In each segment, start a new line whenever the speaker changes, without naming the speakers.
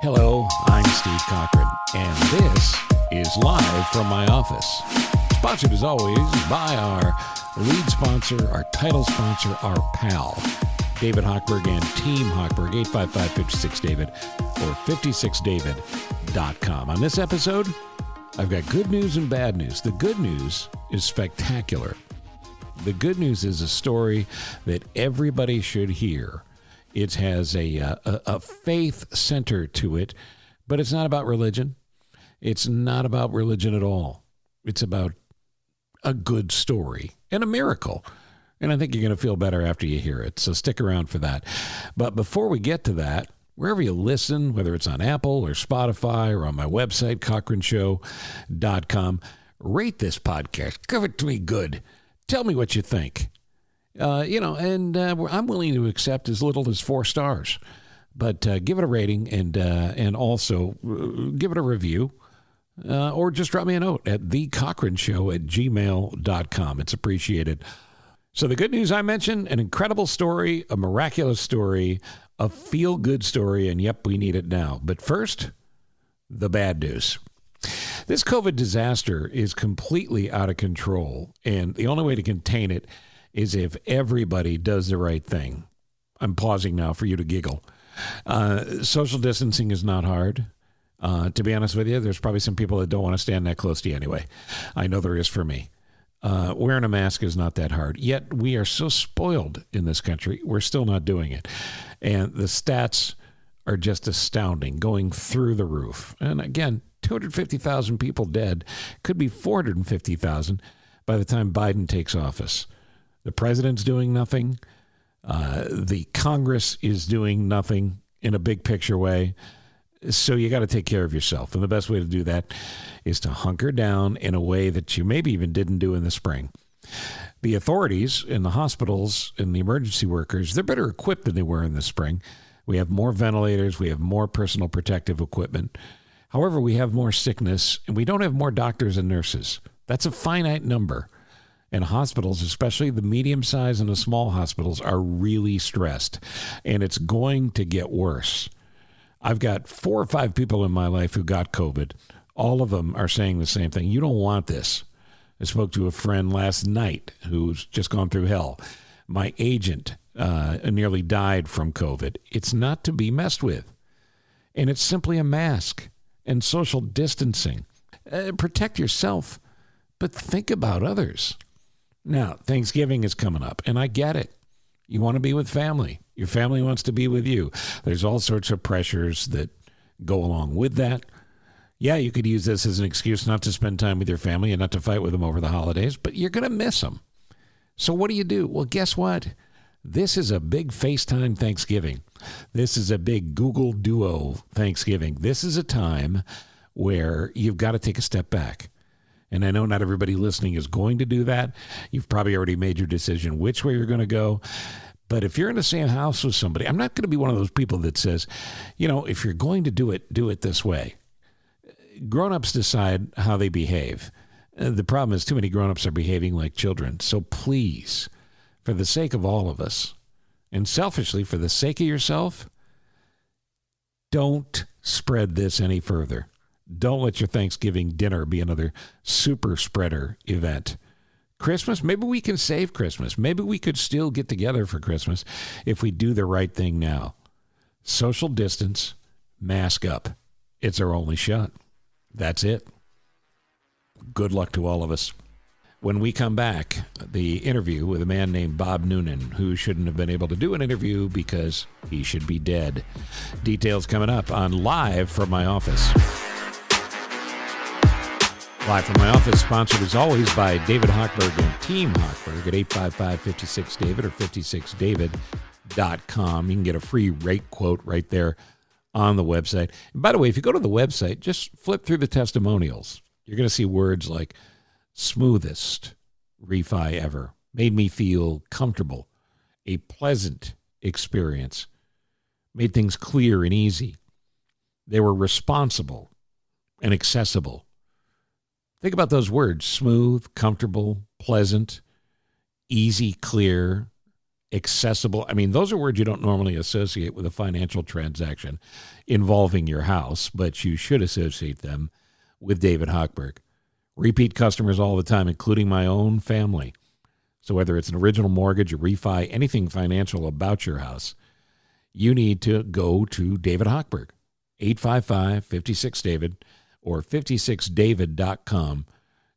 Hello, I'm Steve Cochran, and this is Live from My Office. Sponsored as always by our lead sponsor, our title sponsor, our pal, David Hochberg and Team Hochberg, 855-56-DAVID or 56david.com. On this episode, I've got good news and bad news. The good news is spectacular. The good news is a story that everybody should hear. It has a faith center to it, but it's not about religion. It's not about religion at all. It's about a good story and a miracle. And I think you're going to feel better after you hear it. So stick around for that. But before we get to that, wherever you listen, whether it's on Apple or Spotify or on my website, CochranShow.com, rate this podcast. Give it to me good. Tell me what you think. I'm willing to accept as little as 4 stars, but give it a rating and also give it a review, or just drop me a note at thecochronshow@gmail.com. It's appreciated. So the good news I mentioned, an incredible story, a miraculous story, a feel-good story, and yep, we need it now. But first, the bad news. This COVID disaster is completely out of control, and the only way to contain it is if everybody does the right thing. I'm pausing now for you to giggle. Social distancing is not hard. To be honest with you, there's probably some people that don't want to stand that close to you anyway. I know there is for me. Wearing a mask is not that hard. Yet we are so spoiled in this country, we're still not doing it. And the stats are just astounding, going through the roof. And again, 250,000 people dead, could be 450,000 by the time Biden takes office. The president's doing nothing. The Congress is doing nothing in a big picture way. So you got to take care of yourself. And the best way to do that is to hunker down in a way that you maybe even didn't do in the spring. The authorities in the hospitals and the emergency workers, they're better equipped than they were in the spring. We have more ventilators. We have more personal protective equipment. However, we have more sickness, and we don't have more doctors and nurses. That's a finite number. And hospitals, especially the medium-sized and the small hospitals, are really stressed. And it's going to get worse. I've got 4 or 5 people in my life who got COVID. All of them are saying the same thing. You don't want this. I spoke to a friend last night who's just gone through hell. My agent nearly died from COVID. It's not to be messed with. And it's simply a mask and social distancing. Protect yourself, but think about others. Now, Thanksgiving is coming up, and I get it. You want to be with family. Your family wants to be with you. There's all sorts of pressures that go along with that. Yeah, you could use this as an excuse not to spend time with your family and not to fight with them over the holidays, but you're going to miss them. So what do you do? Well, guess what? This is a big FaceTime Thanksgiving. This is a big Google Duo Thanksgiving. This is a time where you've got to take a step back. And I know not everybody listening is going to do that. You've probably already made your decision which way you're going to go. But if you're in the same house with somebody, I'm not going to be one of those people that says, if you're going to do it this way. Grown-ups decide how they behave. The problem is too many grown-ups are behaving like children. So please, for the sake of all of us, and selfishly for the sake of yourself, don't spread this any further. Don't let your Thanksgiving dinner be another super spreader event. Christmas, maybe we can save Christmas. Maybe we could still get together for Christmas if we do the right thing now. Social distance, mask up. It's our only shot. That's it. Good luck to all of us. When we come back, the interview with a man named Bob Noonan, who shouldn't have been able to do an interview because he should be dead. Details coming up on Live from My Office. Live from My Office, sponsored as always by David Hochberg and Team Hochberg at 855-56-DAVID or 56david.com. You can get a free rate quote right there on the website. And by the way, if you go to the website, just flip through the testimonials. You're going to see words like smoothest refi ever, made me feel comfortable, a pleasant experience, made things clear and easy. They were responsible and accessible. Think about those words: smooth, comfortable, pleasant, easy, clear, accessible. I mean, those are words you don't normally associate with a financial transaction involving your house, but you should associate them with David Hochberg. Repeat customers all the time, including my own family. So whether it's an original mortgage, a refi, anything financial about your house, you need to go to David Hochberg, 855-56-DAVID or 56david.com.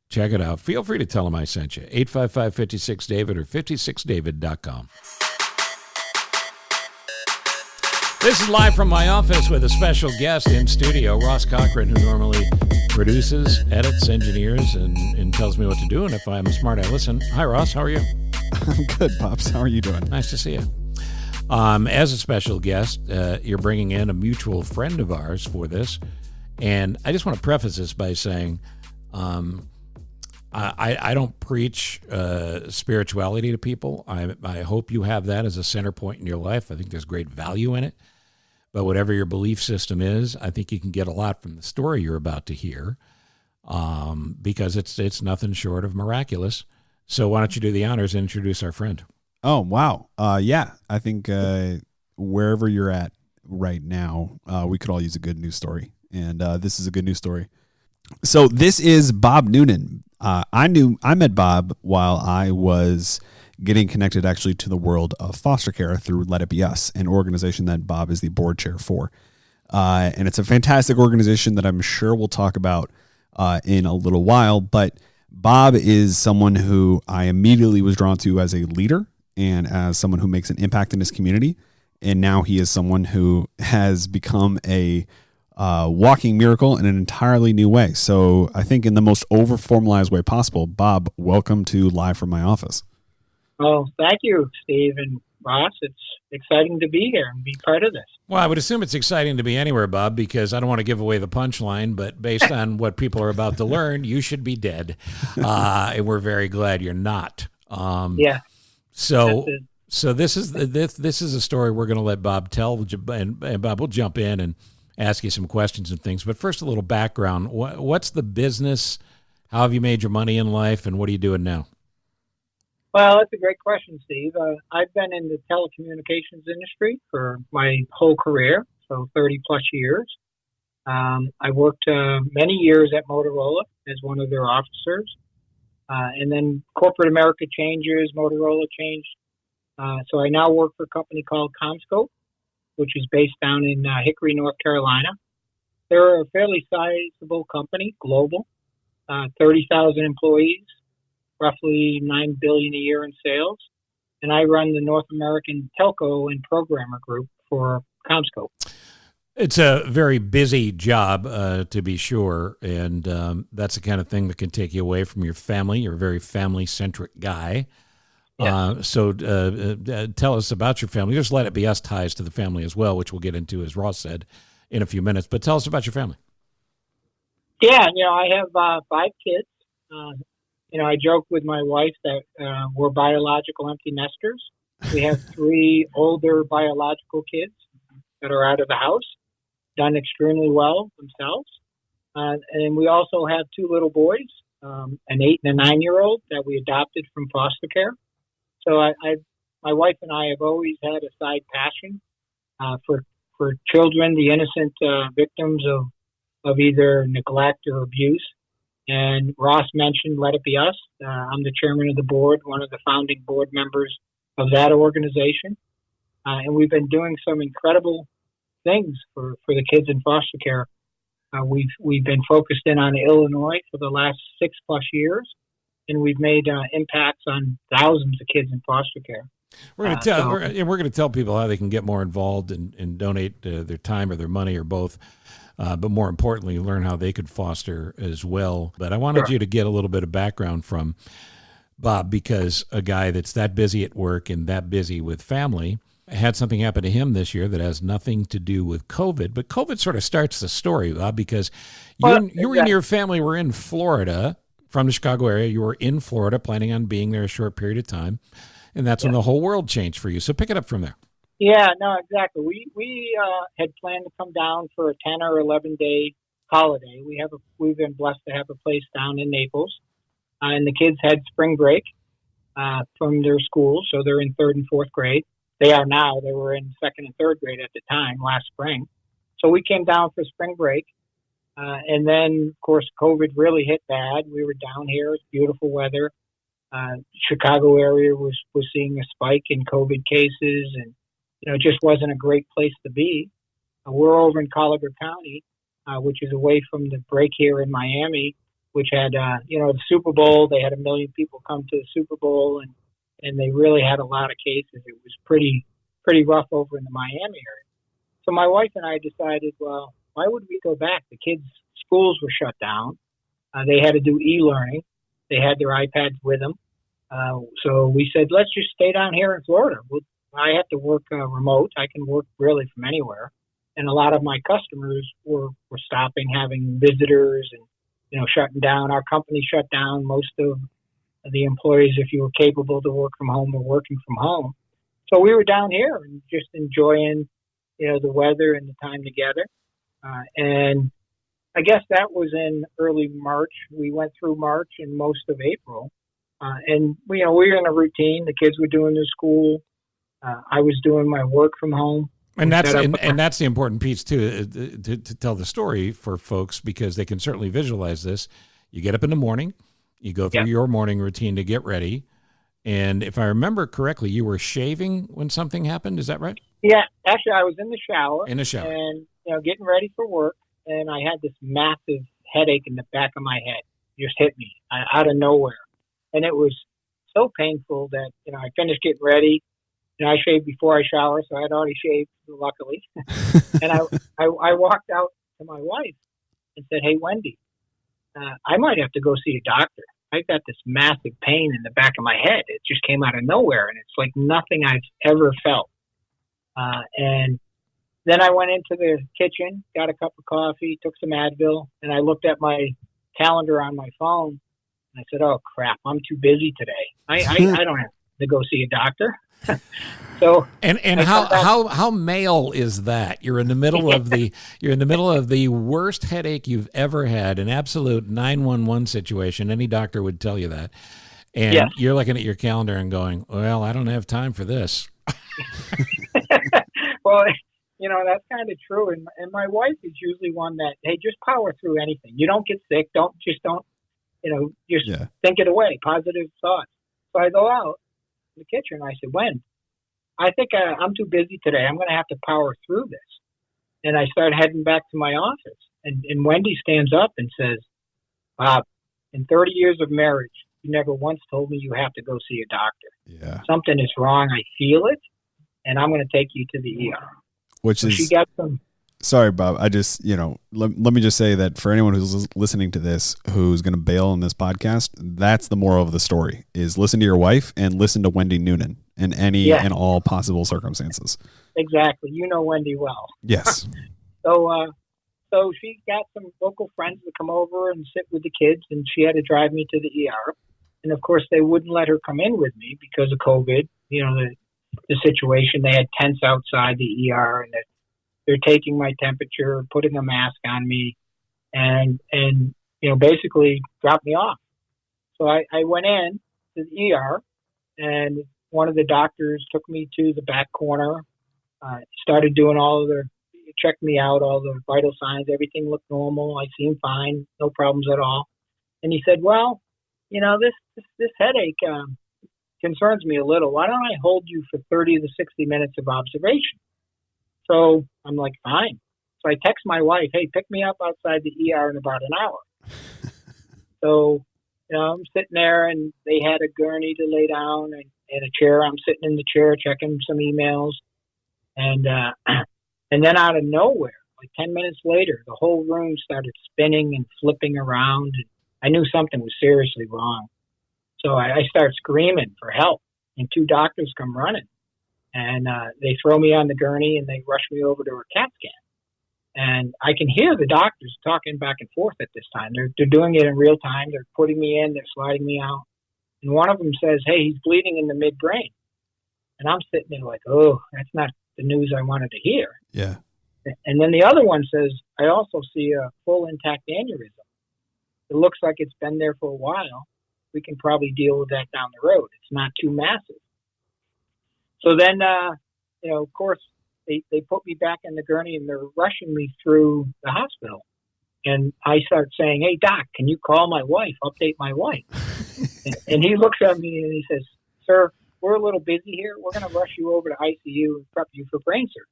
Check it out. Feel free to tell them I sent you. 855-56-DAVID or 56david.com. This is live from my office with a special guest in studio, Ross Cochran, who normally produces, edits, engineers, and tells me what to do. And if I'm smart, I listen. Hi, Ross. How are you?
I'm good, Pops. How are you doing?
Nice to see you. As a special guest, you're bringing in a mutual friend of ours for this. And I just want to preface this by saying I don't preach spirituality to people. I hope you have that as a center point in your life. I think there's great value in it. But whatever your belief system is, I think you can get a lot from the story you're about to hear because it's nothing short of miraculous. So why don't you do the honors and introduce our friend?
Oh, wow. Yeah, I think wherever you're at right now, we could all use a good news story. And this is a good news story. So this is Bob Noonan. I met Bob while I was getting connected actually to the world of foster care through Let It Be Us, an organization that Bob is the board chair for. And it's a fantastic organization that I'm sure we'll talk about in a little while. But Bob is someone who I immediately was drawn to as a leader and as someone who makes an impact in his community. And now he is someone who has become a walking miracle in an entirely new way. So I think in the most over-formalized way possible, Bob, welcome to Live from My Office.
Oh, thank you, Steve and Ross. It's exciting to be here and be part of this.
Well, I would assume it's exciting to be anywhere, Bob, because I don't want to give away the punchline, but based on what people are about to learn, you should be dead. And we're very glad you're not.
Yeah.
So this is a story we're going to let Bob tell, and Bob will jump in and ask you some questions and things. But first, a little background. What's the business? How have you made your money in life, and what are you doing now?
Well, that's a great question, Steve. I've been in the telecommunications industry for my whole career, so 30-plus years. I worked many years at Motorola as one of their officers. And then corporate America changes, Motorola changed. So I now work for a company called CommScope, which is based down in Hickory, North Carolina. They're a fairly sizable company, global, 30,000 employees, roughly $9 billion a year in sales. And I run the North American Telco and Programmer Group for CommScope.
It's a very busy job, to be sure, and that's the kind of thing that can take you away from your family. You're a very family-centric guy. Yeah. So tell us about your family. Just Let It Be Us ties to the family as well, which we'll get into, as Ross said, in a few minutes. But tell us about your family.
Yeah, I have 5 kids. I joke with my wife that we're biological empty nesters. We have 3 older biological kids that are out of the house, done extremely well themselves. And we also have 2 little boys, an 8 and a 9-year-old that we adopted from foster care. So my wife and I have always had a side passion for children, the innocent victims of either neglect or abuse. And Ross mentioned Let It Be Us. I'm the chairman of the board, one of the founding board members of that organization. And we've been doing some incredible things for the kids in foster care. We've been focused in on Illinois for the last 6+ years, and we've made impacts on thousands of kids in foster care.
We're going to tell we're going to tell people how they can get more involved and donate their time or their money or both. But more importantly, learn how they could foster as well. But I wanted you to get a little bit of background from Bob, because a guy that's that busy at work and that busy with family had something happen to him this year that has nothing to do with COVID. But COVID sort of starts the story, Bob, because you and your family were in Florida, from the Chicago area. You were in Florida planning on being there a short period of time. And that's when the whole world changed for you. So pick it up from there.
Yeah, no, exactly. We had planned to come down for a 10 or 11-day holiday. We've been blessed to have a place down in Naples, and the kids had spring break. from their school. So they're in third and fourth grade. They are now. They were in second and third grade at the time last spring. So we came down for spring break. And then, of course, COVID really hit bad. We were down here. It's beautiful weather. Chicago area was seeing a spike in COVID cases, and it just wasn't a great place to be. We're over in Collier County, which is away from the break here in Miami, which had the Super Bowl. They had 1 million people come to the Super Bowl, and they really had a lot of cases. It was pretty rough over in the Miami area. So my wife and I decided, well, why would we go back? The kids' schools were shut down. They had to do e-learning. They had their iPads with them. So we said, let's just stay down here in Florida. I have to work remote. I can work really from anywhere. And a lot of my customers were stopping having visitors and, shutting down. Our company shut down. Most of the employees, if you were capable to work from home, were working from home. So we were down here and just enjoying, the weather and the time together. And I guess that was in early March. We went through March and most of April. And we were in a routine. The kids were doing their school. I was doing my work from home.
And that's the important piece too, to tell the story for folks, because they can certainly visualize this. You get up in the morning, you go through your morning routine to get ready. And if I remember correctly, you were shaving when something happened. Is that right?
Yeah, actually, I was in the shower.
In the shower.
And, getting ready for work. And I had this massive headache in the back of my head. Just hit me out of nowhere. And it was so painful that, I finished getting ready. I shaved before I showered, so I had already shaved, luckily. And I walked out to my wife and said, hey, Wendy, I might have to go see a doctor. I've got this massive pain in the back of my head. It just came out of nowhere, and it's like nothing I've ever felt. And then I went into the kitchen, got a cup of coffee, took some Advil, and I looked at my calendar on my phone, and I said, oh, crap, I'm too busy today. I don't have to go see a doctor. So
and how male is that? You're in the middle of the worst headache you've ever had, an absolute 911 situation. Any doctor would tell you that. And you're looking at your calendar and going, well, I don't have time for this.
Well, that's kind of true. And my wife is usually one that, hey, just power through anything. You don't get sick. Don't think it away. Positive thoughts. So I go out in the kitchen. I said, Wen, I think I'm too busy today. I'm going to have to power through this. And I start heading back to my office. And Wendy stands up and says, Bob, in 30 years of marriage, you never once told me you have to go see a doctor.
Yeah.
Something is wrong. I feel it. And I'm going to take you to the ER. She got some.
Sorry, Bob. I just, let me just say that for anyone who's listening to this, who's going to bail on this podcast, that's the moral of the story: is listen to your wife and listen to Wendy Noonan in any and all possible circumstances.
Exactly. You know Wendy well.
Yes.
So she got some local friends to come over and sit with the kids, and she had to drive me to the ER. And of course, they wouldn't let her come in with me because of COVID. The situation. They had tents outside the ER, and they're taking my temperature, putting a mask on me, and basically dropped me off. So I went in to the ER, and one of the doctors took me to the back corner, started doing checked me out, all the vital signs, everything looked normal. I seemed fine, no problems at all. And he said, well, this headache concerns me a little. Why don't I hold you for 30 to 60 minutes of observation? So I'm like, fine. So I text my wife, hey, pick me up outside the ER in about an hour. So, I'm sitting there, and they had a gurney to lay down and a chair. I'm sitting in the chair checking some emails. And then out of nowhere, like 10 minutes later, the whole room started spinning and flipping around. And I knew something was seriously wrong. So I start screaming for help, and 2 doctors come running. And they throw me on the gurney, and they rush me over to a CAT scan. And I can hear the doctors talking back and forth at this time. They're doing it in real time. They're putting me in. They're sliding me out. And one of them says, hey, he's bleeding in the midbrain. And I'm sitting there like, oh, that's not the news I wanted to hear.
Yeah.
And then the other one says, I also see a full intact aneurysm. It looks like it's been there for a while. we can probably deal with that down the road. It's not too massive. So then, of course, they put me back in the gurney and they're rushing me through the hospital. And I start saying, "Hey, Doc, can you call my wife, update my wife?" and he looks at me and he says, "Sir, we're a little busy here. We're going to rush you over to ICU and prep you for brain surgery."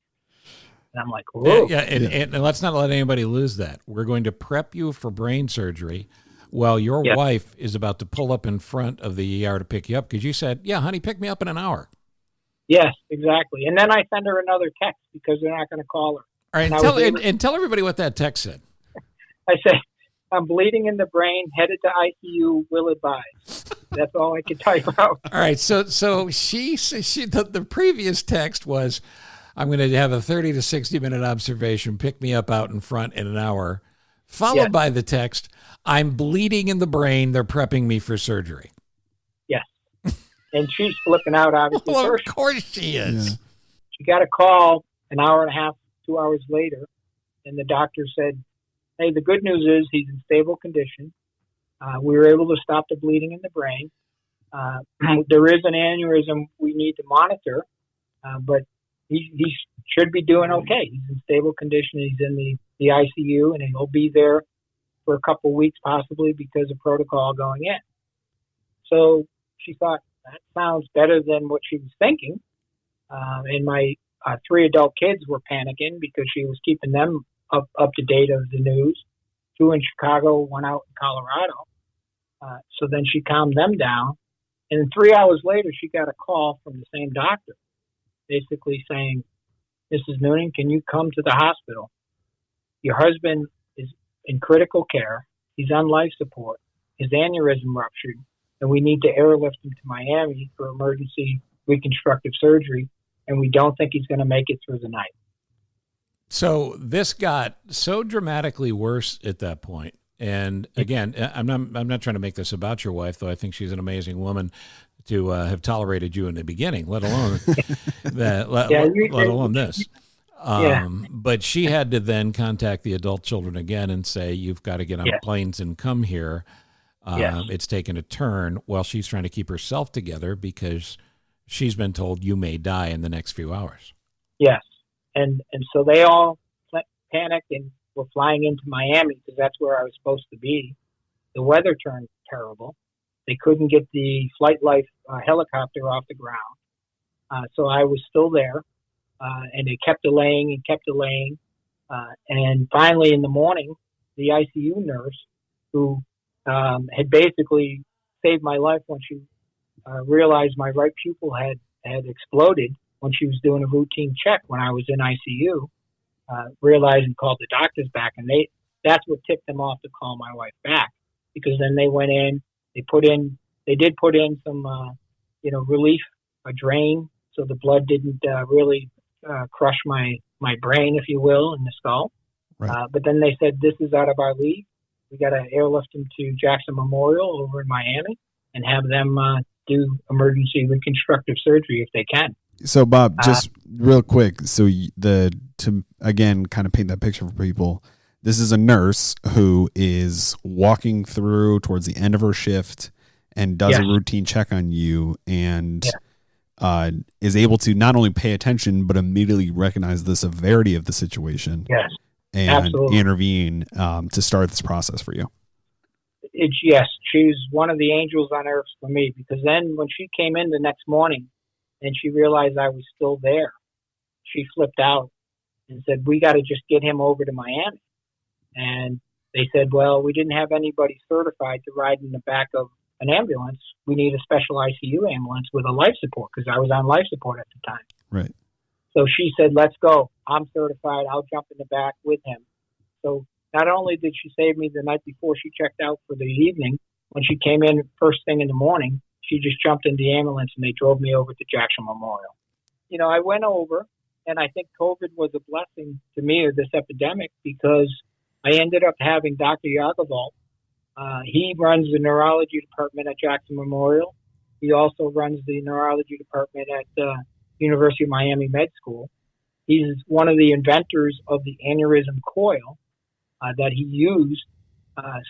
And I'm like, "Whoa."
And let's not let anybody lose that. We're going to prep you for brain surgery while your wife is about to pull up in front of the ER to pick you up because you said, "Yeah, honey, pick me up in an hour."
Yes, exactly. And then I send her another text because they're not going to call her.
All right, and tell everybody what that text said.
I said, "I'm bleeding in the brain, headed to ICU, will advise." That's all I could type out.
All right, so the previous text was, "I'm going to have a 30 to 60 minute observation, pick me up out in front in an hour," followed by the text, "I'm bleeding in the brain, they're prepping me for surgery."
Yes. And she's flipping out, obviously.
Well, of course she is.
Yeah.
She got a call an hour and a half, 2 hours later, and the doctor said, "Hey, the good news is he's in stable condition. We were able to stop the bleeding in the brain. There is an aneurysm we need to monitor, but he should be doing okay. He's in stable condition. He's in the ICU, and he'll be there for a couple of weeks possibly because of protocol going in." So she thought, that sounds better than what she was thinking. And my 3 adult kids were panicking because she was keeping them up to date of the news. 2 in Chicago, 1 out in Colorado. So then she calmed them down. And 3 hours later, she got a call from the same doctor, basically saying, "Mrs. Noonan, can you come to the hospital? Your husband is in critical care. He's on life support. His aneurysm ruptured, and we need to airlift him to Miami for emergency reconstructive surgery, and we don't think he's going to make it through the night."
So this got so dramatically worse at that point. And again, I'm not trying to make this about your wife, though I think she's an amazing woman to have tolerated you in the beginning, let alone let alone this. But she had to then contact the adult children again and say, "You've got to get on planes and come here." It's taken a turn while she's trying to keep herself together because she's been told you may die in the next few hours.
Yes. And so they all panicked and were flying into Miami because that's where I was supposed to be. The weather turned terrible. They couldn't get the Flight Life helicopter off the ground. So I was still there, and they kept delaying and kept delaying. And finally in the morning, the ICU nurse, who had basically saved my life when she realized my right pupil had exploded when she was doing a routine check when I was in ICU, realized and called the doctors back. And that's what tipped them off to call my wife back, because then they went in, they did put in some, relief, a drain, so the blood didn't really crush my brain, if you will, in the skull.
Right.
But then they said, "This is out of our league. We got to airlift him to Jackson Memorial over in Miami and have them do emergency reconstructive surgery if they can."
So, Bob, just real quick, so to again kind of paint that picture for people, this is a nurse who is walking through towards the end of her shift and does a routine check on you and is able to not only pay attention but immediately recognize the severity of the situation and intervene to start this process for you.
She's one of the angels on earth for me, because then when she came in the next morning and she realized I was still there, she flipped out and said, "We got to just get him over to Miami." And they said, "Well, we didn't have anybody certified to ride in the back of an ambulance. We need a special ICU ambulance with a life support," because I was on life support at the time.
Right.
So she said, "Let's go. I'm certified. I'll jump in the back with him." So not only did she save me the night before she checked out for the evening, when she came in first thing in the morning, she just jumped in the ambulance and they drove me over to Jackson Memorial. I went over, and I think COVID was a blessing to me of this epidemic, because I ended up having Dr. Yagervalt. He runs the neurology department at Jackson Memorial. He also runs the neurology department at University of Miami Med School. He's one of the inventors of the aneurysm coil that he used.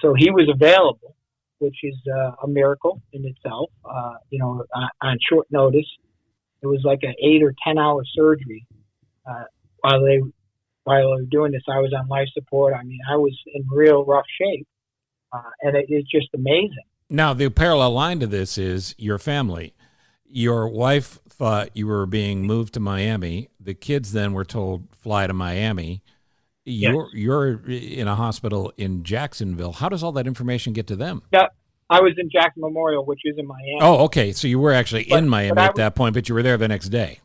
So he was available. which is a miracle in itself. On short notice, it was like an 8 or 10 hour surgery. While they were doing this, I was on life support. I mean, I was in real rough shape, and it's just amazing.
Now, the parallel line to this is your family. Your wife thought you were being moved to Miami. The kids then were told, fly to Miami. You're in a hospital in Jacksonville. How does all that information get to them?
Yeah, I was in Jackson Memorial, which is in Miami.
Oh, okay. So you were actually in Miami at that point, but you were there the next day.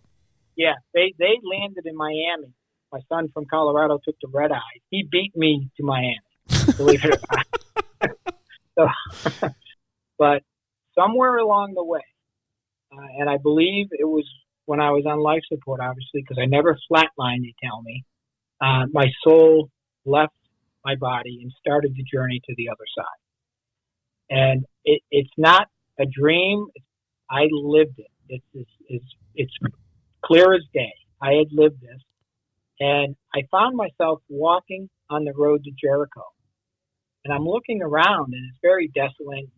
Yeah, they landed in Miami. My son from Colorado took the red eye. He beat me to Miami, believe it or not. But somewhere along the way, and I believe it was when I was on life support, obviously, because I never flatlined, they tell me, my soul left my body and started the journey to the other side. And it's not a dream. I lived it. It's clear as day. I had lived this. And I found myself walking on the road to Jericho. And I'm looking around, and it's very desolate.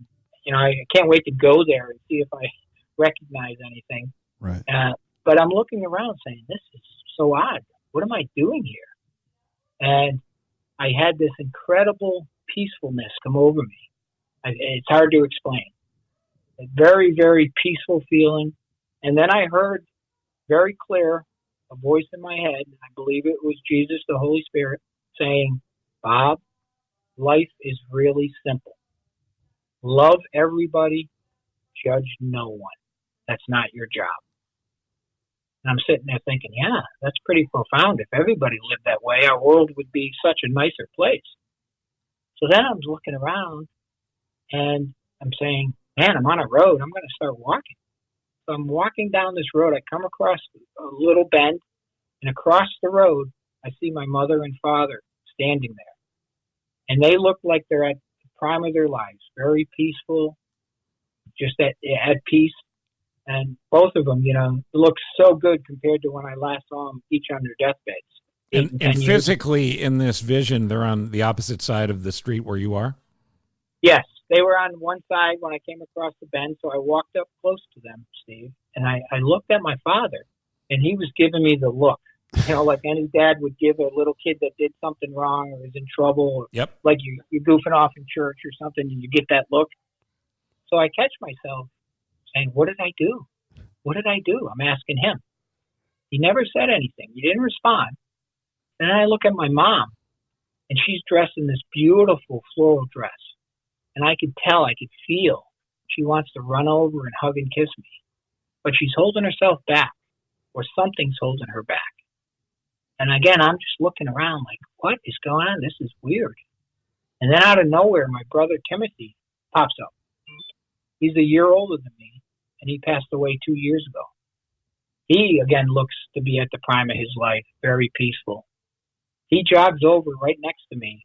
You know, I can't wait to go there and see if I recognize anything.
Right.
But I'm looking around saying, this is so odd. What am I doing here? And I had this incredible peacefulness come over me. It's hard to explain. A very, very peaceful feeling. And then I heard very clear a voice in my head. I believe it was Jesus, the Holy Spirit, saying, Bob, life is really simple. Love everybody, judge no one. That's not your job. And I'm sitting there thinking, yeah, that's pretty profound. If everybody lived that way, our world would be such a nicer place. So then I was looking around, and I'm saying, man, I'm on a road. I'm going to start walking. So I'm walking down this road. I come across a little bend, and across the road, I see my mother and father standing there. And they look like they're at the prime of their lives, very peaceful, just at peace. And both of them, you know, look so good compared to when I last saw them each on their deathbeds.
And physically, in this vision, they're on the opposite side of the street where you are?
Yes. They were on one side when I came across the bend, so I walked up close to them, Steve, and I looked at my father, and he was giving me the look, you know, like any dad would give a little kid that did something wrong or is in trouble, or
yep.
Like you're goofing off in church or something, and you get that look. So I catch myself saying, what did I do? What did I do? I'm asking him. He never said anything. He didn't respond. And then I look at my mom, and she's dressed in this beautiful floral dress. And I could tell, I could feel she wants to run over and hug and kiss me. But she's holding herself back, or something's holding her back. And again, I'm just looking around like, what is going on? This is weird. And then out of nowhere, my brother Timothy pops up. He's a year older than me, and he passed away 2 years ago. He, again, looks to be at the prime of his life, very peaceful. He jogs over right next to me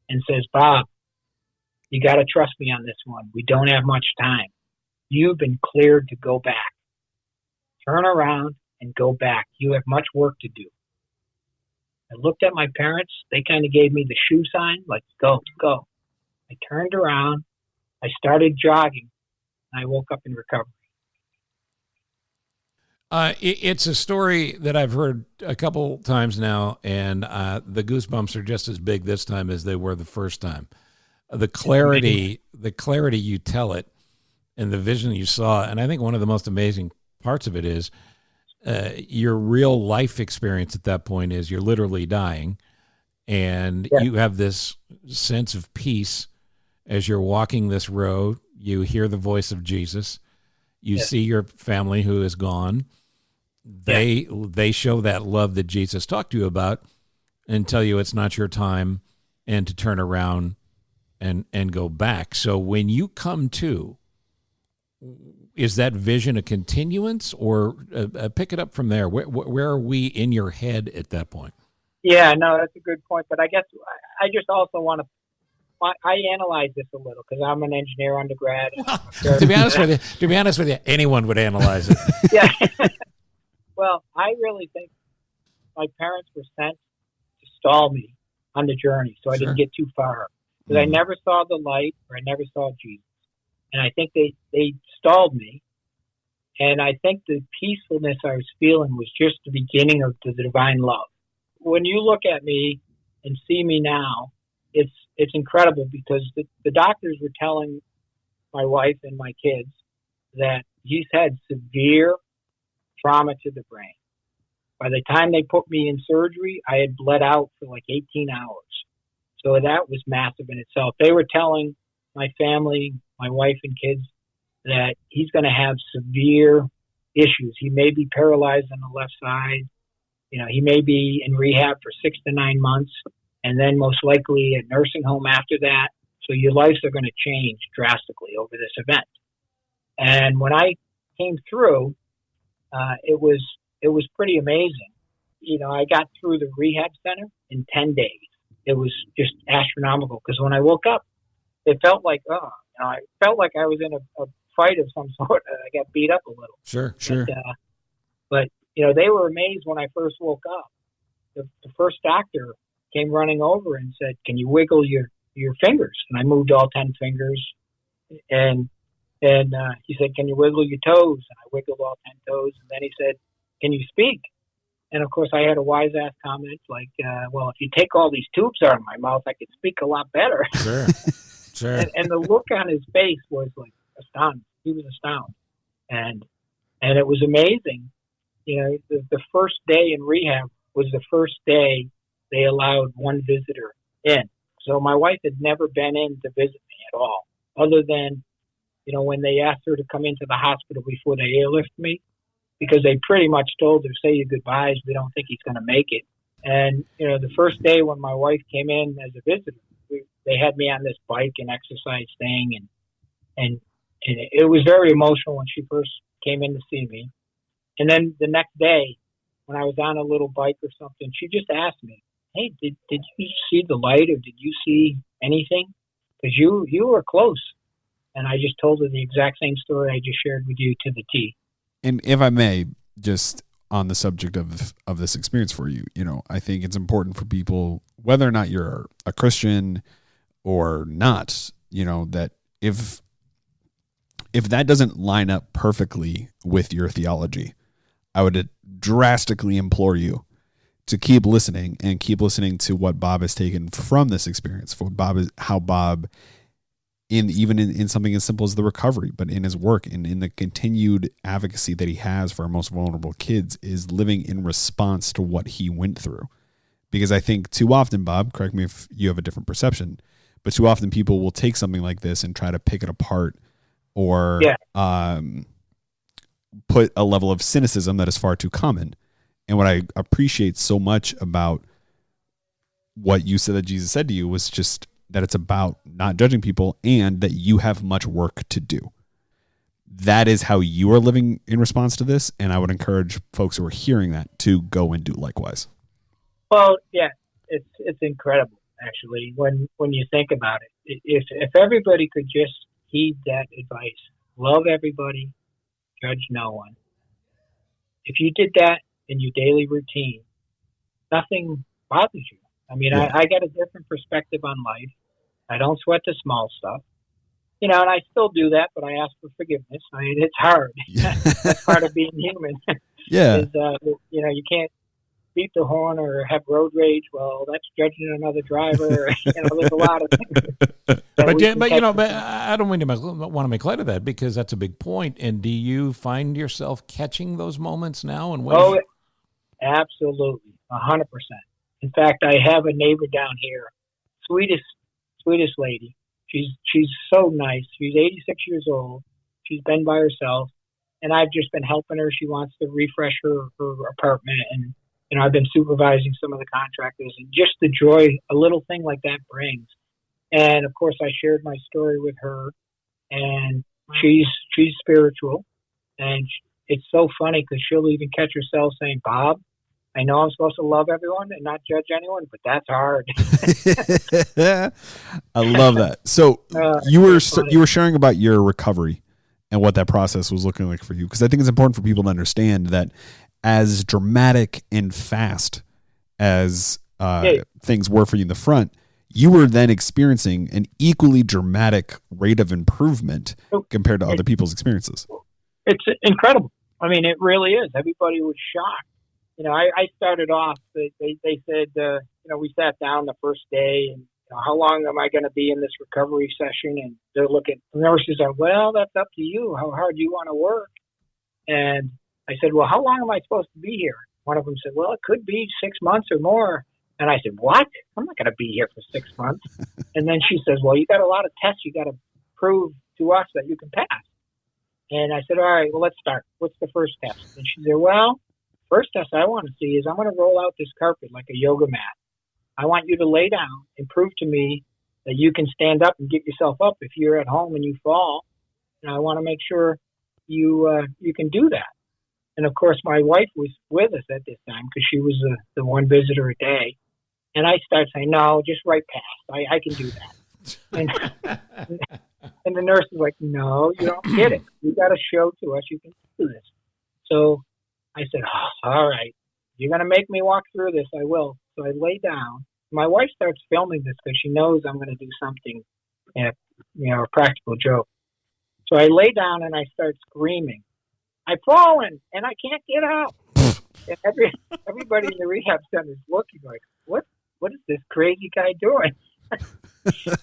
and says, Bob, you got to trust me on this one. We don't have much time. You've been cleared to go back. Turn around and go back. You have much work to do. I looked at my parents. They kind of gave me the shoe sign, like, go, go. I turned around. I started jogging, and I woke up in recovery.
It's a story that I've heard a couple times now, and the goosebumps are just as big this time as they were the first time. The clarity you tell it, and the vision you saw, and I think one of the most amazing parts of it is your real life experience at that point is you're literally dying, and you have this sense of peace as you're walking this road. You hear the voice of Jesus. You see your family who is gone. They show that love that Jesus talked to you about and tell you it's not your time and to turn around and go back. So when you come to, is that vision a continuance, or pick it up from there? Where are we in your head at that point?
Yeah, no, that's a good point. But I guess I just also want to, I analyze this a little because I'm an engineer undergrad.
Well, to be honest with you, anyone would analyze it.
Yeah. Well, I really think my parents were sent to stall me on the journey, so I didn't get too far. because I never saw the light or I never saw Jesus. And I think they stalled me. And I think the peacefulness I was feeling was just the beginning of the divine love. When you look at me and see me now, it's incredible, because the doctors were telling my wife and my kids that he's had severe trauma to the brain. By the time they put me in surgery, I had bled out for like 18 hours. So that was massive in itself. They were telling my family, my wife and kids, that he's going to have severe issues. He may be paralyzed on the left side. He may be in rehab for 6 to 9 months, and then most likely a nursing home after that. So your lives are going to change drastically over this event. And when I came through, it was pretty amazing. I got through the rehab center in 10 days. It was just astronomical, because when I woke up, it felt like, I felt like I was in a fight of some sort. I got beat up a little.
Sure.
But they were amazed when I first woke up. The first doctor came running over and said, "Can you wiggle your fingers?" And I moved all 10 fingers. And he said, "Can you wiggle your toes?" And I wiggled all 10 toes. And then he said, "Can you speak?" And of course, I had a wise ass comment like, "Well, if you take all these tubes out of my mouth, I could speak a lot better."
Sure.
And the look on his face was like astounded. He was astounded, and it was amazing. The first day in rehab was the first day they allowed one visitor in. So my wife had never been in to visit me at all, other than, when they asked her to come into the hospital before they airlifted me, because they pretty much told her, "Say your goodbyes. We don't think he's going to make it." And, the first day when my wife came in as a visitor, they had me on this bike and exercise thing. And it was very emotional when she first came in to see me. And then the next day, when I was on a little bike or something, she just asked me, "Hey, did you see the light, or did you see anything? Because you were close." And I just told her the exact same story I just shared with you to the T.
And if I may, just on the subject of this experience for you, I think it's important for people, whether or not you're a Christian or not, that if that doesn't line up perfectly with your theology, I would drastically implore you to keep listening and keep listening to what Bob has taken from this experience. For Bob is how Bob, even in something as simple as the recovery, but in his work and in the continued advocacy that he has for our most vulnerable kids, is living in response to what he went through. Because I think too often, Bob, correct me if you have a different perception, but too often people will take something like this and try to pick it apart or put a level of cynicism that is far too common. And what I appreciate so much about what you said that Jesus said to you was just that it's about not judging people and that you have much work to do. That is how you are living in response to this. And I would encourage folks who are hearing that to go and do likewise.
Well, yeah, it's incredible, actually, when you think about it. If everybody could just heed that advice, love everybody, judge no one. If you did that in your daily routine, nothing bothers you. I mean, yeah. I got a different perspective on life. I don't sweat the small stuff. And I still do that, but I ask for forgiveness. I mean, it's hard. Yeah. That's part of being human.
Yeah.
You can't beat the horn or have road rage. Well, that's judging another driver. There's a lot of things.
But I don't want to make light of that, because that's a big point. And do you find yourself catching those moments now? And
Oh, absolutely, 100%. In fact, I have a neighbor down here, sweetest lady. She's so nice. She's 86 years old. She's been by herself, and I've just been helping her. She wants to refresh her apartment, and I've been supervising some of the contractors, and just the joy a little thing like that brings. And of course, I shared my story with her, and she's spiritual, and it's so funny because she'll even catch herself saying, "Bob, I know I'm supposed to love everyone and not judge anyone, but that's hard."
I love that. So you were sharing about your recovery and what that process was looking like for you, because I think it's important for people to understand that as dramatic and fast as things were for you in the front, you were then experiencing an equally dramatic rate of improvement compared to other people's experiences.
It's incredible. I mean, it really is. Everybody was shocked. I started off, they said, we sat down the first day and how long am I going to be in this recovery session? And they're looking, the nurses are, well, that's up to you. How hard do you want to work? And I said, well, how long am I supposed to be here? One of them said, well, it could be 6 months or more. And I said, what? I'm not going to be here for 6 months. And then she says, well, you got a lot of tests you got to prove to us that you can pass. And I said, all right, well, let's start. What's the first test? And she said, well, first test I want to see is I'm going to roll out this carpet like a yoga mat. I want you to lay down and prove to me that you can stand up and get yourself up if you're at home and you fall. And I want to make sure you can do that. And of course, my wife was with us at this time because she was the one visitor a day. And I started saying, no, just right past. I can do that. And the nurse was like, no, you don't get it. You got to show to us you can do this. So I said, oh, all right. You're going to make me walk through this. I will. So I lay down. My wife starts filming this because she knows I'm going to do something, a practical joke. So I lay down and I start screaming, I've fallen and I can't get up. And everybody in the rehab center is looking like, what is this crazy guy doing?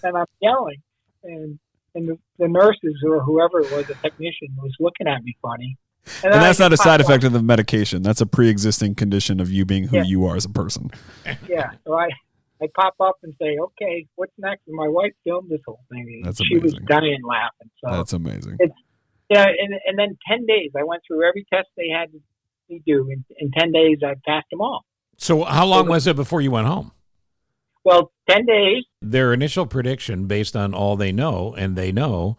And I'm yelling. And the nurses or whoever it was, a technician, was looking at me funny.
And that's not a side effect of the medication. That's a pre-existing condition of you being who you are as a person.
Yeah. So I pop up and say, okay, what's next? And my wife filmed this whole thing.
That's
she
amazing.
was dying laughing. So
that's amazing.
And then 10 days, I went through every test they had me do. In 10 days, I passed them all.
So how long was it before you went home?
Well, 10 days.
Their initial prediction, based on all they know, and they know,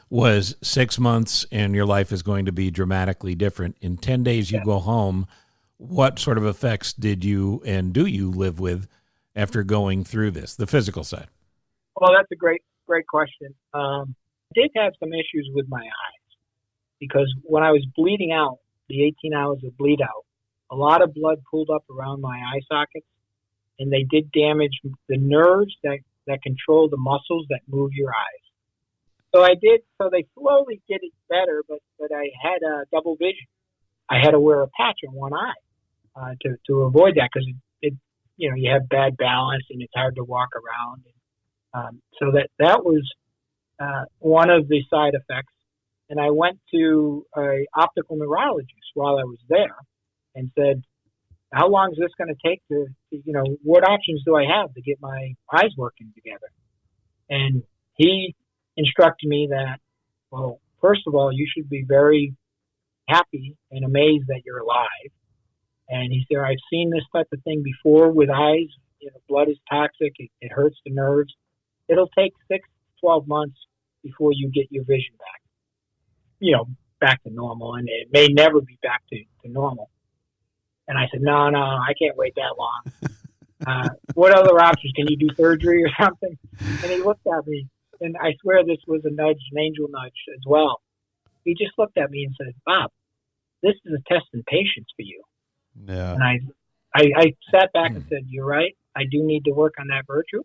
was 6 months and your life is going to be dramatically different. In 10 days, you go home. What sort of effects did you and do you live with after going through this, the physical side?
Well, that's a great question. I did have some issues with my eyes because when I was bleeding out, the 18 hours of bleed out, a lot of blood pooled up around my eye sockets, and they did damage the nerves that control the muscles that move your eyes. So they slowly did it better, but I had a double vision. I had to wear a patch on one eye to avoid that because you have bad balance and it's hard to walk around. So that was one of the side effects. And I went to an optical neurologist while I was there and said, how long is this going to take to what options do I have to get my eyes working together? And he instructed me that, well, first of all, you should be very happy and amazed that you're alive. And he said, I've seen this type of thing before with eyes. Blood is toxic. It hurts the nerves. It'll take 6 to 12 months before you get your vision back, back to normal. And it may never be back to normal. And I said, no, I can't wait that long. What other options? Can you do surgery or something? And he looked at me, and I swear this was a nudge, an angel nudge as well. He just looked at me and said, Bob, this is a test in patience for you.
Yeah.
And I sat back and said, you're right. I do need to work on that virtue.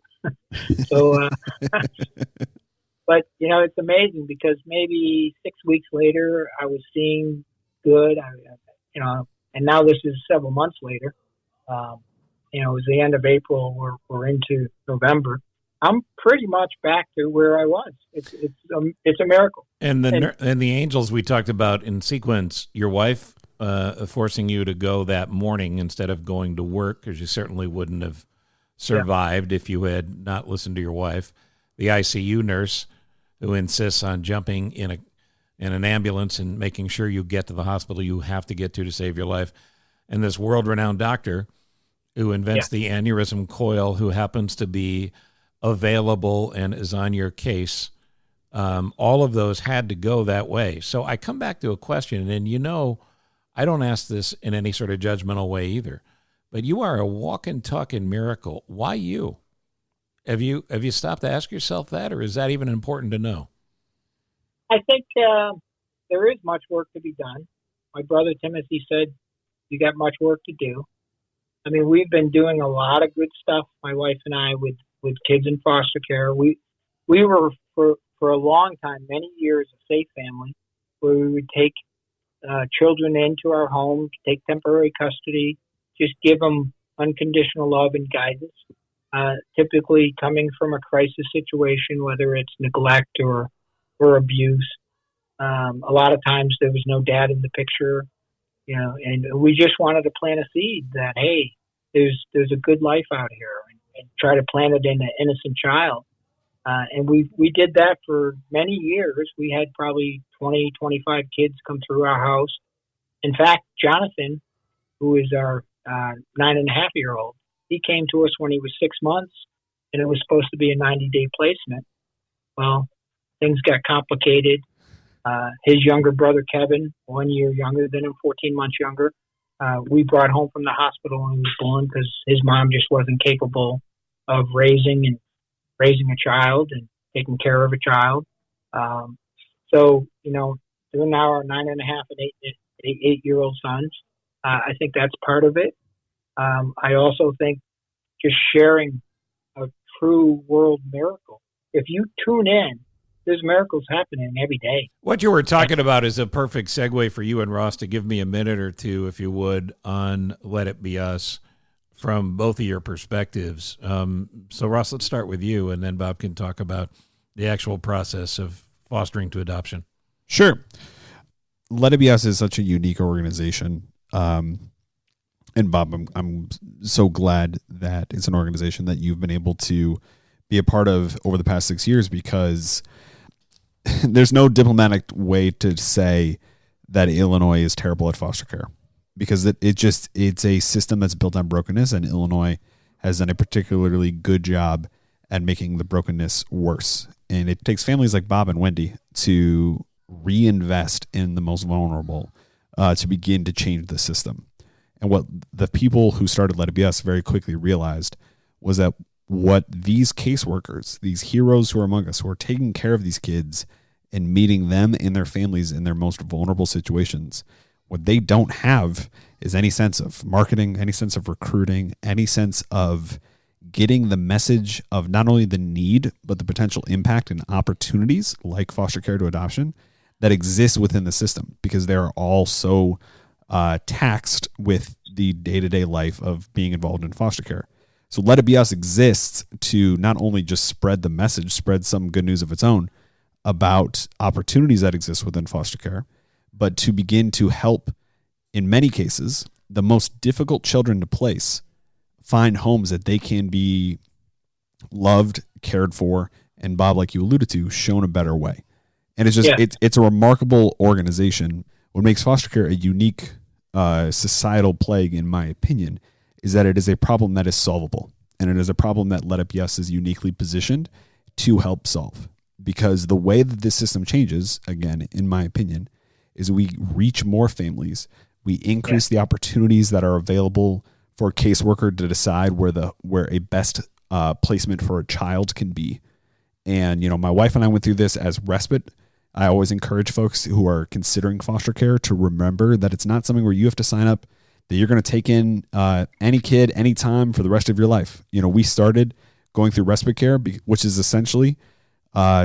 So, but, it's amazing because maybe 6 weeks later, I was seeing good, and now this is several months later. It was the end of April. We're into November. I'm pretty much back to where I was. It's a miracle.
And the angels we talked about in sequence, your wife forcing you to go that morning instead of going to work, because you certainly wouldn't have survived if you had not listened to your wife. The ICU nurse who insists on jumping in an ambulance and making sure you get to the hospital you have to get to save your life. And this world-renowned doctor who invents the aneurysm coil, who happens to be available and is on your case. All of those had to go that way. So I come back to a question, and I don't ask this in any sort of judgmental way either, but you are a walking, talking miracle. Why you? Have you stopped to ask yourself that, or is that even important to know?
I think there is much work to be done. My brother Timothy said, you got much work to do. I mean, we've been doing a lot of good stuff, my wife and I, with with kids in foster care. We were for a long time, many years, a safe family where we would take children into our home, take temporary custody, just give them unconditional love and guidance. Typically coming from a crisis situation, whether it's neglect or abuse. A lot of times there was no dad in the picture, and we just wanted to plant a seed that, hey, there's a good life out here, and try to plant it in an innocent child. And we did that for many years. We had probably 20, 25 kids come through our house. In fact, Jonathan, who is our 9.5-year-old, he came to us when he was 6 months, and it was supposed to be a 90-day placement. Well, things got complicated. His younger brother, Kevin, 1 year younger than him, 14 months younger, we brought home from the hospital when he was born because his mom just wasn't capable of raising a child and taking care of a child. So, doing now our 9.5 and 8-year-old sons, I think that's part of it. I also think just sharing a true world miracle. If you tune in, there's miracles happening every day.
What you were talking about is a perfect segue for you and Ross to give me a minute or two, if you would, on Let It Be Us from both of your perspectives. So, Ross, let's start with you, and then Bob can talk about the actual process of fostering to adoption.
Sure. Let It Be Us is such a unique organization. And Bob, I'm so glad that it's an organization that you've been able to be a part of over the past 6 years, because there's no diplomatic way to say that Illinois is terrible at foster care, because it's a system that's built on brokenness, and Illinois has done a particularly good job at making the brokenness worse. And it takes families like Bob and Wendy to reinvest in the most vulnerable to begin to change the system. And what the people who started Let It Be Us very quickly realized was that what these caseworkers, these heroes who are among us, who are taking care of these kids and meeting them and their families in their most vulnerable situations, what they don't have is any sense of marketing, any sense of recruiting, any sense of getting the message of not only the need, but the potential impact and opportunities like foster care to adoption that exists within the system, because they are all so taxed with the day-to-day life of being involved in foster care. So Let It Be Us exists to not only just spread the message, spread some good news of its own about opportunities that exist within foster care, but to begin to help, in many cases, the most difficult children to place find homes that they can be loved, cared for, and Bob, like you alluded to, shown a better way. And it's just, it's a remarkable organization. What makes foster care a unique societal plague, in my opinion, is that it is a problem that is solvable. And it is a problem that Let It Be Us is uniquely positioned to help solve. Because the way that this system changes, again, in my opinion, is we reach more families. We increase the opportunities that are available for a caseworker to decide where a best placement for a child can be. And, my wife and I went through this as respite. I always encourage folks who are considering foster care to remember that it's not something where you have to sign up, that you're going to take in any kid, anytime for the rest of your life. We started going through respite care, which is essentially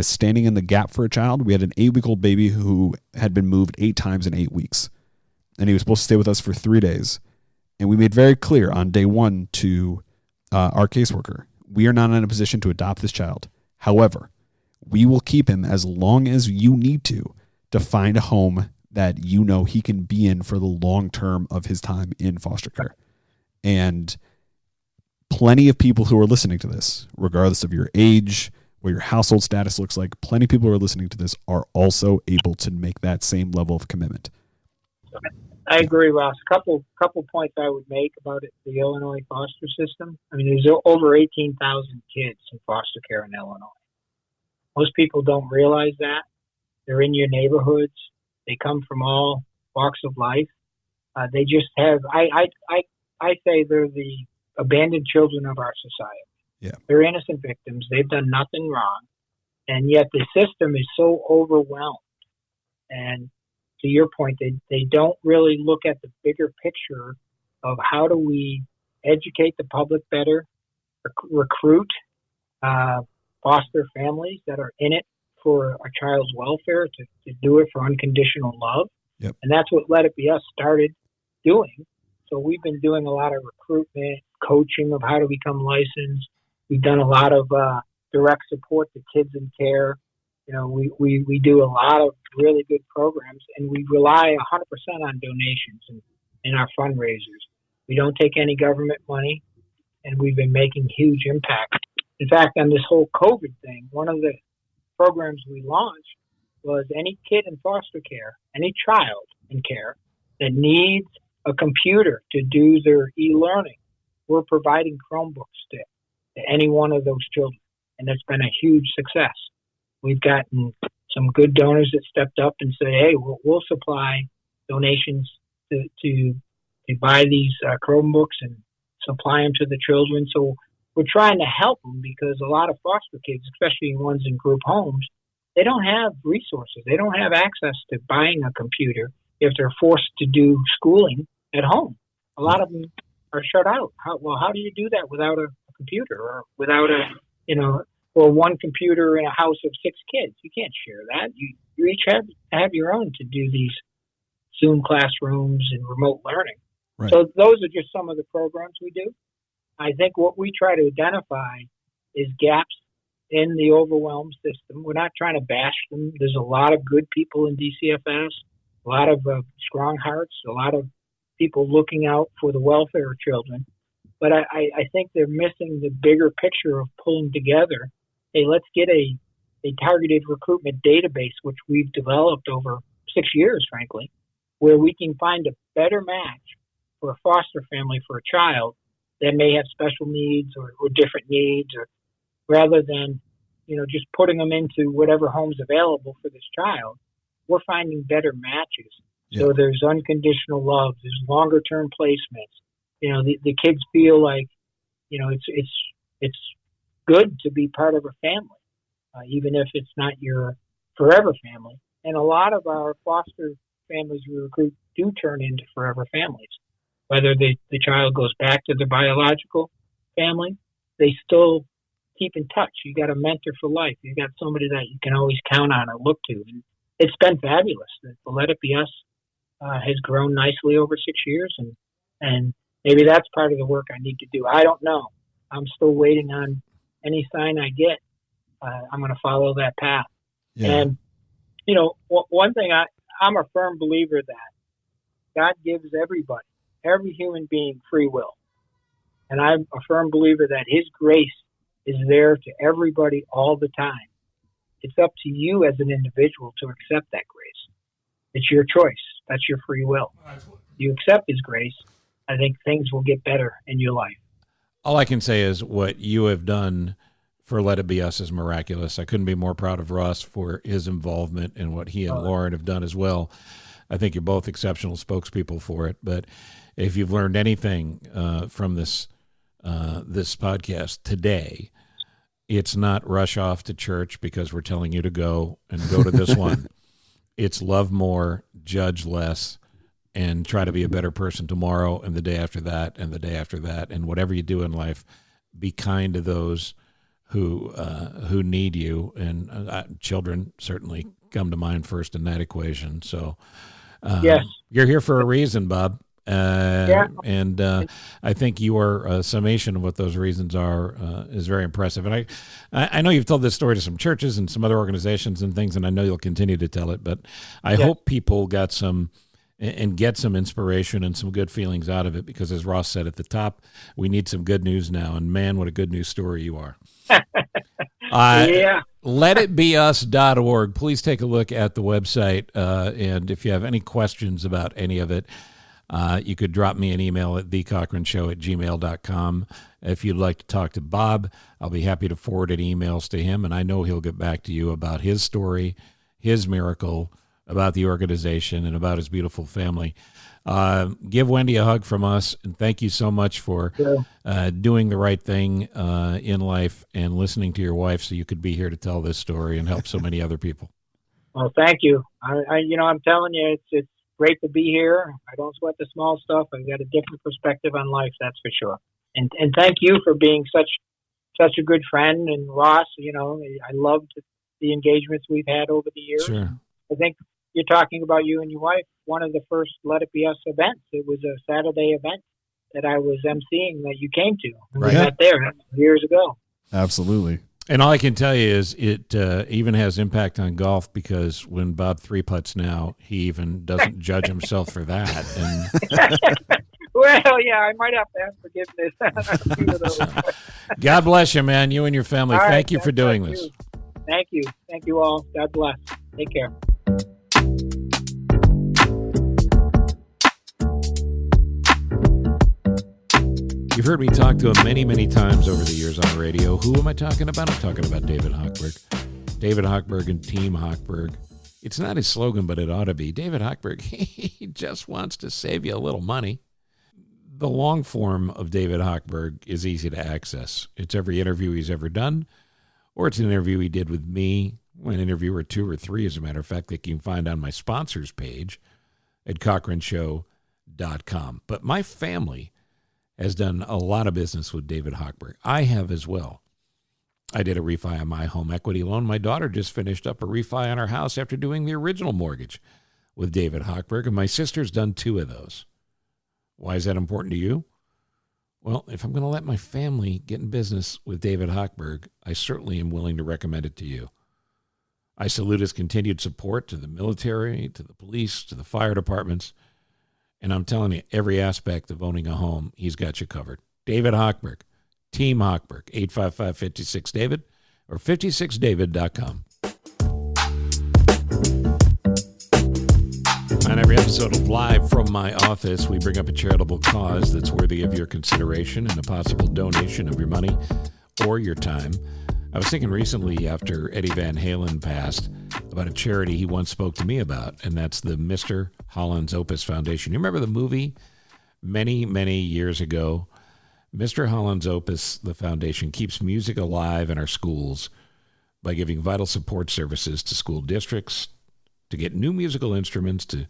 standing in the gap for a child. We had an 8-week-old baby who had been moved 8 times in 8 weeks, and he was supposed to stay with us for 3 days. And we made very clear on day 1 to our caseworker, we are not in a position to adopt this child. However, we will keep him as long as you need to find a home that he can be in for the long term of his time in foster care. And plenty of people who are listening to this, regardless of your age, what your household status looks like, plenty of people who are listening to this are also able to make that same level of commitment.
I agree, Ross. Couple points I would make about it, the Illinois foster system. I mean, there's over 18,000 kids in foster care in Illinois. Most people don't realize that. They're in your neighborhoods. They come from all walks of life. They just have, I say they're the abandoned children of our society.
Yeah.
They're innocent victims. They've done nothing wrong. And yet the system is so overwhelmed. And to your point, they don't really look at the bigger picture of how do we educate the public better, recruit, foster families that are in it for a child's welfare, to do it for unconditional love.
Yep.
And that's what Let It Be Us started doing. So we've been doing a lot of recruitment, coaching of how to become licensed. We've done a lot of direct support to kids in care. We do a lot of really good programs, and we rely 100% on donations in our fundraisers. We don't take any government money, and we've been making huge impact. In fact, on this whole COVID thing, one of the programs we launched was any kid in foster care, any child in care that needs a computer to do their e-learning, we're providing Chromebooks to any one of those children. And that's been a huge success. We've gotten some good donors that stepped up and said, hey, we'll supply donations to buy these Chromebooks and supply them to the children. So we're trying to help them, because a lot of foster kids, especially ones in group homes, they don't have resources. They don't have access to buying a computer if they're forced to do schooling at home. A lot of them are shut out. How do you do that without a computer, or without or one computer in a house of 6 kids? You can't share that. You each have your own to do these Zoom classrooms and remote learning.
Right.
So those are just some of the programs we do. I think what we try to identify is gaps in the overwhelmed system. We're not trying to bash them. There's a lot of good people in DCFS, a lot of strong hearts, a lot of people looking out for the welfare of children. But I think they're missing the bigger picture of pulling together, hey, let's get a targeted recruitment database, which we've developed over 6 years, frankly, where we can find a better match for a foster family for a child that may have special needs or different needs, or rather than, just putting them into whatever home's available for this child, we're finding better matches. Yeah. So there's unconditional love, there's longer term placements. The kids feel like, it's good to be part of a family, even if it's not your forever family. And a lot of our foster families we recruit do turn into forever families. Whether the child goes back to their biological family, they still keep in touch. You got a mentor for life. You got somebody that you can always count on or look to. And it's been fabulous. The Let It Be Us has grown nicely over 6 years, and maybe that's part of the work I need to do. I don't know. I'm still waiting on any sign I get. I'm going to follow that path. Yeah. And, one thing, I'm a firm believer that God gives every human being, free will. And I'm a firm believer that his grace is there to everybody all the time. It's up to you as an individual to accept that grace. It's your choice. That's your free will. You accept his grace, I think things will get better in your life.
All I can say is what you have done for Let It Be Us is miraculous. I couldn't be more proud of Ross for his involvement and what he and Lauren have done as well. I think you're both exceptional spokespeople for it. But if you've learned anything from this podcast today, it's not rush off to church because we're telling you to go to this one. It's love more, judge less, and try to be a better person tomorrow and the day after that and the day after that. And whatever you do in life, be kind to those who need you. And children certainly come to mind first in that equation. So
yes,
you're here for a reason, Bob.
Yeah.
And I think your summation of what those reasons are is very impressive. And I know you've told this story to some churches and some other organizations and things, and I know you'll continue to tell it, but I hope people got some and get some inspiration and some good feelings out of it, because as Ross said at the top, we need some good news now. And man, what a good news story you are.
Yeah.
LetItBeUs.org. Please take a look at the website. And if you have any questions about any of it, you could drop me an email at thecochranshow@gmail.com. If you'd like to talk to Bob, I'll be happy to forward any emails to him, and I know he'll get back to you about his story, his miracle, about the organization, and about his beautiful family. Give Wendy a hug from us, and thank you so much for doing the right thing in life and listening to your wife so you could be here to tell this story and help so many other people.
Well, thank you. I'm telling you, it's great to be here. I don't sweat the small stuff. I've got a different perspective on life, that's for sure. And thank you for being such such a good friend. And Ross, I loved the engagements we've had over the years.
Sure.
I think you're talking about you and your wife, one of the first Let It Be Us events. It was a Saturday event that I was emceeing that you came to.
Right.
We met there years ago.
Absolutely.
And all I can tell you is it even has impact on golf, because when Bob three putts now, he even doesn't judge himself for that. And
Well, yeah, I might have to ask forgiveness on a few of those.
God bless you, man. You and your family.
All right,
Thank you for
God
doing
bless
this.
you. Thank you. Thank you all. God bless. Take care.
You've heard me talk to him many, many times over the years on the radio. Who am I talking about? I'm talking about David Hochberg. David Hochberg and Team Hochberg. It's not his slogan, but it ought to be. David Hochberg, he just wants to save you a little money. The long form of David Hochberg is easy to access. It's every interview he's ever done, or it's an interview he did with me, an interview or two or three, as a matter of fact, that you can find on my sponsors page at CochranShow.com. But my family has done a lot of business with David Hochberg. I have as well. I did a refi on my home equity loan. My daughter just finished up a refi on our house after doing the original mortgage with David Hochberg, and my sister's done 2 of those. Why is that important to you? Well, if I'm going to let my family get in business with David Hochberg, I certainly am willing to recommend it to you. I salute his continued support to the military, to the police, to the fire departments. And I'm telling you, every aspect of owning a home, he's got you covered. David Hochberg, Team Hochberg, 855-56-DAVID or 56david.com. On every episode of Live from My Office, we bring up a charitable cause that's worthy of your consideration and a possible donation of your money or your time. I was thinking recently, after Eddie Van Halen passed, about a charity he once spoke to me about, and that's the Mr. Holland's Opus Foundation. You remember the movie many, many years ago? Mr. Holland's Opus, the foundation, keeps music alive in our schools by giving vital support services to school districts, to get new musical instruments to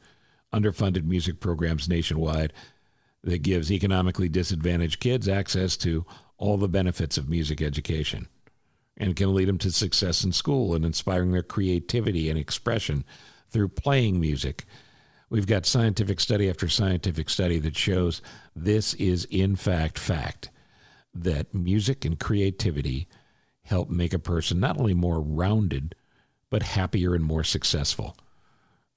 underfunded music programs nationwide, that gives economically disadvantaged kids access to all the benefits of music education, and can lead them to success in school and inspiring their creativity and expression through playing music. We've got scientific study after scientific study that shows this is in fact, that music and creativity help make a person not only more rounded, but happier and more successful.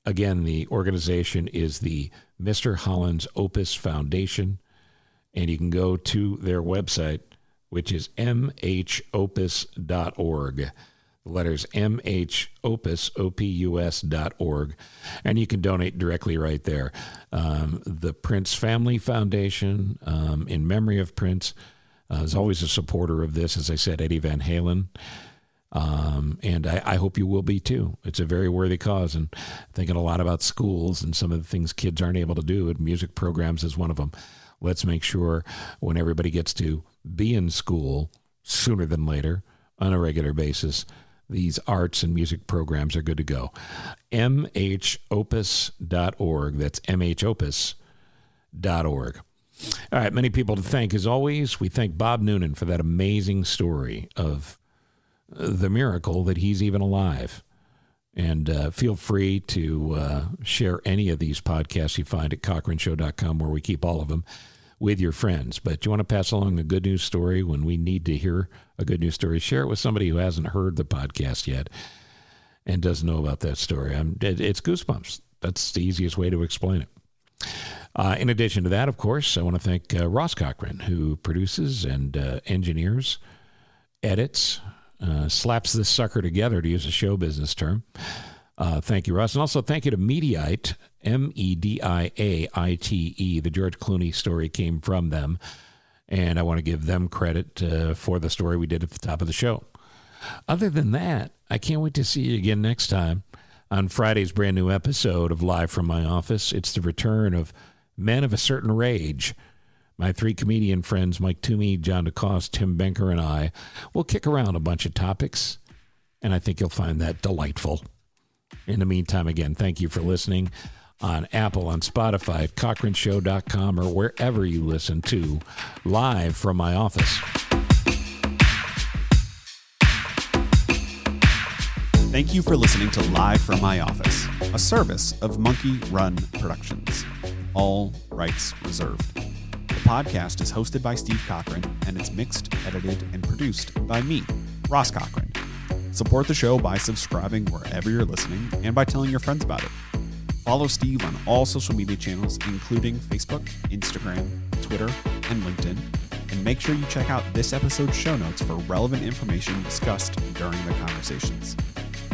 Again, the organization is the Mr. Holland's Opus Foundation, and you can go to their website, which is mhopus.org. The letters mhopus, opus.org, and you can donate directly right there. The Prince Family Foundation, in memory of Prince, is always a supporter of this. As I said, Eddie Van Halen. And I hope you will be too. It's a very worthy cause, and thinking a lot about schools and some of the things kids aren't able to do, and music programs is one of them. Let's make sure when everybody gets to be in school sooner than later on a regular basis, these arts and music programs are good to go. mhopus.org. That's mhopus.org. All right, many people to thank as always. We thank Bob Noonan for that amazing story of the miracle that he's even alive. And feel free to share any of these podcasts you find at CochranShow.com, where we keep all of them, with your friends. But you want to pass along a good news story when we need to hear a good news story, share it with somebody who hasn't heard the podcast yet and doesn't know about that story. It's goosebumps. That's the easiest way to explain it. In addition to that, of course, I want to thank Ross Cochran, who produces and engineers, edits, slaps this sucker together, to use a show business term. Thank you, Russ. And also thank you to Mediaite, Mediaite. The George Clooney story came from them, and I want to give them credit for the story we did at the top of the show. Other than that, I can't wait to see you again next time on Friday's brand new episode of Live from My Office. It's the return of Men of a Certain Rage. My 3 comedian friends, Mike Toomey, John DeCoste, Tim Benker, and I will kick around a bunch of topics, and I think you'll find that delightful. In the meantime, again, thank you for listening on Apple, on Spotify, at CochranShow.com, or wherever you listen to Live from My Office.
Thank you for listening to Live from My Office, a service of Monkey Run Productions. All rights reserved. The podcast is hosted by Steve Cochran, and it's mixed, edited, and produced by me, Ross Cochran. Support the show by subscribing wherever you're listening and by telling your friends about it. Follow Steve on all social media channels, including Facebook, Instagram, Twitter, and LinkedIn. And make sure you check out this episode's show notes for relevant information discussed during the conversations.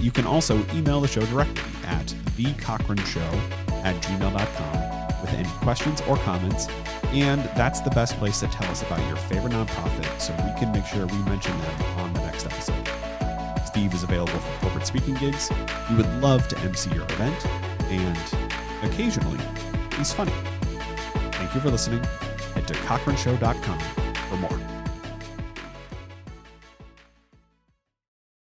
You can also email the show directly at thecochronshow@gmail.com with any questions or comments. And that's the best place to tell us about your favorite nonprofit so we can make sure we mention them on the next episode. Steve is available for corporate speaking gigs. He would love to MC your event. And occasionally, he's funny. Thank you for listening. Head to cochronshow.com for more.